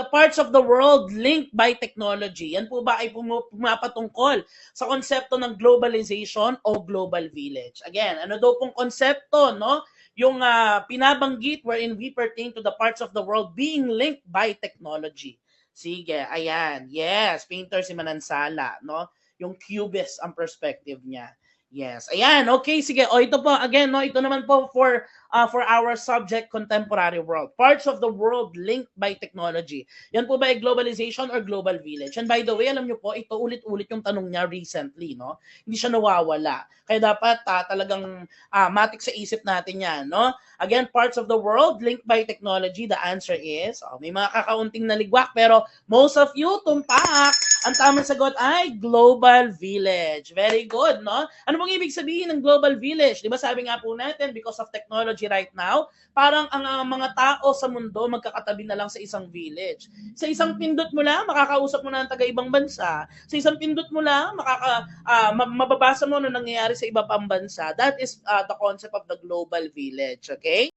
the parts of the world linked by technology. Yan po ba ay pumapatungkol sa konsepto ng globalization o global village? Again, ano daw pong konsepto, no? Yung pinabanggit wherein we pertain to the parts of the world being linked by technology. Sige, ayan. Yes, painter si Manansala, no? Yung cubist ang perspective niya. Yes. Ayan, okay, sige. O ito po, again, no, ito naman po for our subject, contemporary world. Parts of the world linked by technology. Yan po ba ay globalization or global village? And by the way, alam nyo po, ito ulit-ulit yung tanong niya recently, no? Hindi siya nawawala. Kaya dapat talagang matik sa isip natin yan, no? Again, parts of the world linked by technology, the answer is, may mga kakaunting naligwak, pero most of you, tumpak. Ang tamang sagot ay global village. Very good, no? Ano bang ibig sabihin ng global village? Di ba sabi nga po natin, because of technology right now, parang ang mga tao sa mundo magkakatabi na lang sa isang village. Sa isang pindot mo lang, makakausap mo na ang taga-ibang bansa. Sa isang pindot mo lang, mababasa mo ano nangyayari sa iba pang bansa. That is the concept of the global village, okay?